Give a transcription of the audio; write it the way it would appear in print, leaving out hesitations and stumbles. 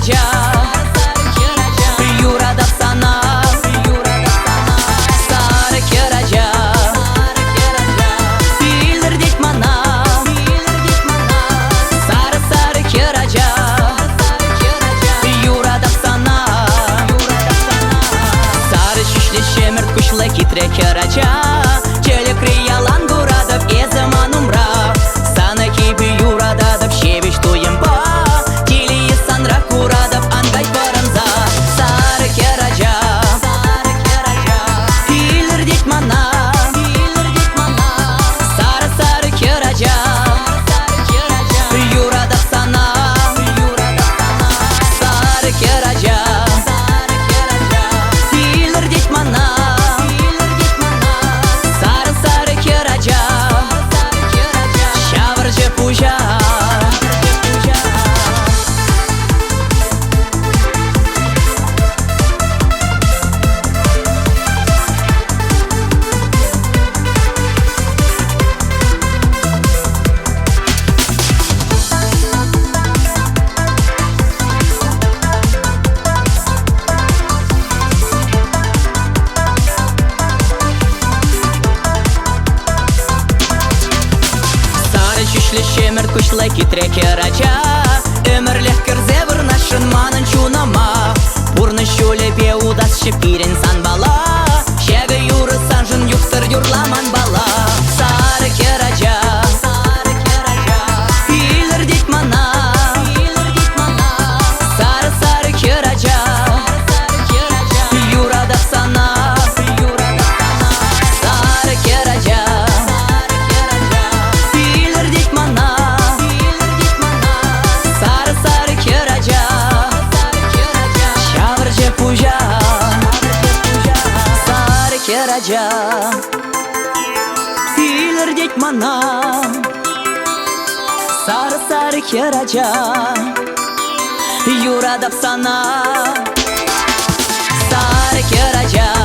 kiraja, yurada sana, sarı kiraja, bilir dik mana, sarı kiraja, yurada sana, sarı şişli şemir kuşla kitre kiraja, çelik riyalan guradov e zaman umra, sana kibi yurada da şeviş tuyum ba. Шемер кушлай китре керача, өмірлех кірзе вырнашын манын чунама, бурны шуле бе удас шепирен сан бала, шегі юры санжын юктыр юрламан бала. Сары керача, илір дейт мана, сары керача, юрада сана, сары керача. Kiraja, bilir dik mana, sarı kiraja, yurada sana, sarı kiraja.